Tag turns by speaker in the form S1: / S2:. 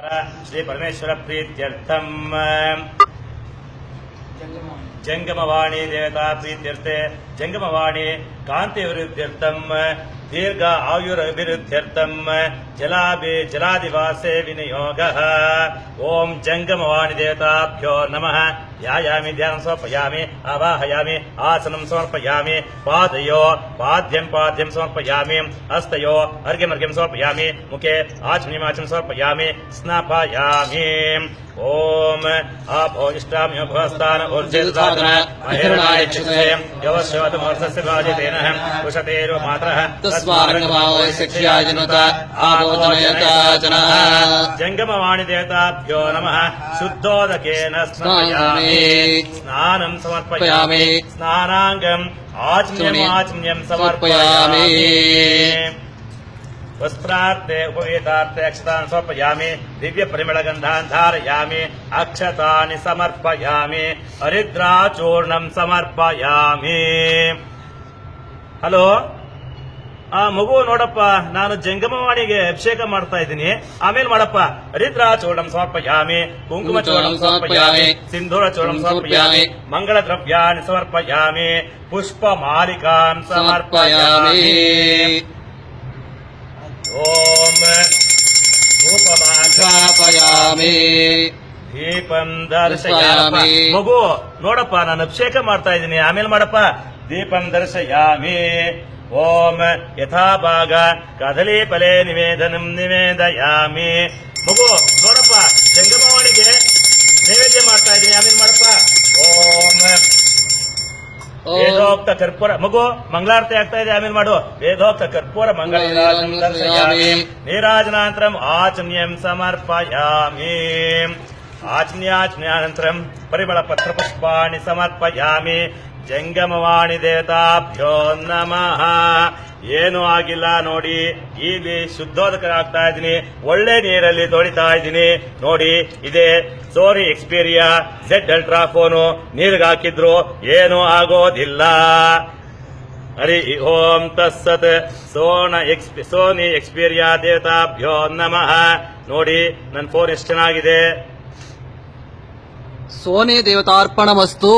S1: श्री परमेश्वर प्रीत्यर्थम जंगमवाणी देवता प्रीत्यर्थे जंगमवाणी कांति विरुद्ध्यर्थम दीर्घ आयुरभिवृद्ध्यर्थम जलादिवासे विनियोगः। ओम जंगमवाणी देवताभ्यो नमः। ध्यायामि ध्यानं समर्पयामि आवाहयामि आसनं समर्पयामि पादयो पाद्यं समर्पयामि हस्तयो अर्घ्यमर्घ्यं समर्पयामि मुखे आचमनीयमाचमनं समर्पयामि स्नापयामि। ओम आभोजिष्टाम्यो भवस्तान ऊर्जितसाधन महिरणाय चित्ते यवस्योतमर्थस्य भाजितेन कुशतेरो मात्रः
S2: तस्मारङ्गभावो शिक्षाजनुत आबोधनयता जनः।
S1: जंगमवाणी देवताभ्यो नमः। शुद्धोदकेन स्नापयामि स्नानं समर्पयामि स्नानाङ्गम् आचम्यं समर्पयामि। वस्त्रार्थे उपवेतार्थे अक्षतान् समर्पयामि दिव्य परिमलगन्धान् धारयामि अक्षतानि समर्पयामि हरिद्राचूर्णं समर्पयामि। ಹಲೋ ಮಗು ನೋಡಪ್ಪ, ನಾನು ಜಂಗಮವಾಣಿಗೆ ಅಭಿಷೇಕ ಮಾಡ್ತಾ ಇದ್ದೀನಿ, ಆಮೇಲೆ ಮಾಡಪ್ಪ ಹರಿದ್ರಾಚೂರ್ಣಂ ಸಮರ್ಪಯಾಮಿ ಕುಂಕುಮಚೂರ್ಣಂ ಸಮರ್ಪಯಾಮಿ ಸಿಂಧೂರಚೂರ್ಣಂ ಸಮರ್ಪಯಾಮಿ ಮಂಗಳ ದ್ರವ್ಯಾನಿ ಸಮರ್ಪಯಾಮಿ ಪುಷ್ಪ ಮಾಲಿಕಾಂ ಸಮರ್ಪಯಾಮಿ। ಓಂ
S2: ಧೂಪಮಾಘ್ರಾಪಯಾಮಿ
S1: ದೀಪಂ ದರ್ಶಯಾಮಿ। ಮಗು ನೋಡಪ್ಪ, ನಾನು ಅಭಿಷೇಕ ಮಾಡ್ತಾ ಇದ್ದೀನಿ, ಆಮೇಲೆ ಮಾಡಪ್ಪ ದೀಪಂ ದರ್ಶಯಾಮಿ। ಓಂ ಯಥಾಭಾಗ ಕದಲೀಫಲೆ ನಿವೇದನಂ ನಿವೇದಯಾಮಿ। ಮಗು ನೋಡಪ್ಪ, ಜಂಗಮವಾಣಿಗೆ ನೈವೇದ್ಯ ಮಾಡ್ತಾ ಇದ್ದೀನಿ, ಆಮೇಲೆ ಮಾಡಪ್ಪ ಓಂ ವೇದೋಕ್ತ ಕರ್ಪೂರ। ಮಗು ಮಂಗಳಾರತಿ ಆಗ್ತಾ ಇದೆ, ಆಮೇಲೆ ಮಾಡು ವೇದೋಕ್ತ ಕರ್ಪೂರ ಮಂಗಳ ದರ್ಶಯಾಮಿ ನೀರಾಜನಾನಂತರಂ ಆಚಮ್ಯಂ ಸಮರ್ಪಯಾಮಿ ಆಚಮ್ಯಾನಂತರಂ ಪರಿಮಳ ಪತ್ರ ಪುಷ್ಪಾಣಿ ಸಮರ್ಪಯಾಮಿ। ಜಂಗಮವಾಣಿ ದೇವತಾಭ್ಯೋ ನಮಃ। ಏನೂ ಆಗಿಲ್ಲ ನೋಡಿ, ಇಲ್ಲಿ ಶುದ್ಧೋದಕರಾಗ್ತಾ ಇದ್ದೀನಿ, ಒಳ್ಳೆ ನೀರಲ್ಲಿ ತೊಳಿತಾ ಇದ್ದೀನಿ ನೋಡಿ। ಇದೇ ಸೋನಿ ಎಕ್ಸ್ಪೀರಿಯಾ Z ಅಲ್ಟ್ರಾ ಫೋನು, ನೀರಿಗೆ ಹಾಕಿದ್ರು ಏನೂ ಆಗೋದಿಲ್ಲ। ಹರಿ ಓಂ ತತ್ಸತ್ ಸೋನಿ ಎಕ್ಸ್ಪೀರಿಯಾ ದೇವತಾಭ್ಯೋ ನಮಃ। ನೋಡಿ ನನ್ನ ಫೋನ್ ಎಷ್ಟು ಚೆನ್ನಾಗಿದೆ।
S2: ಸೋನಿ ದೇವತಾರ್ಪಣಮಸ್ತು।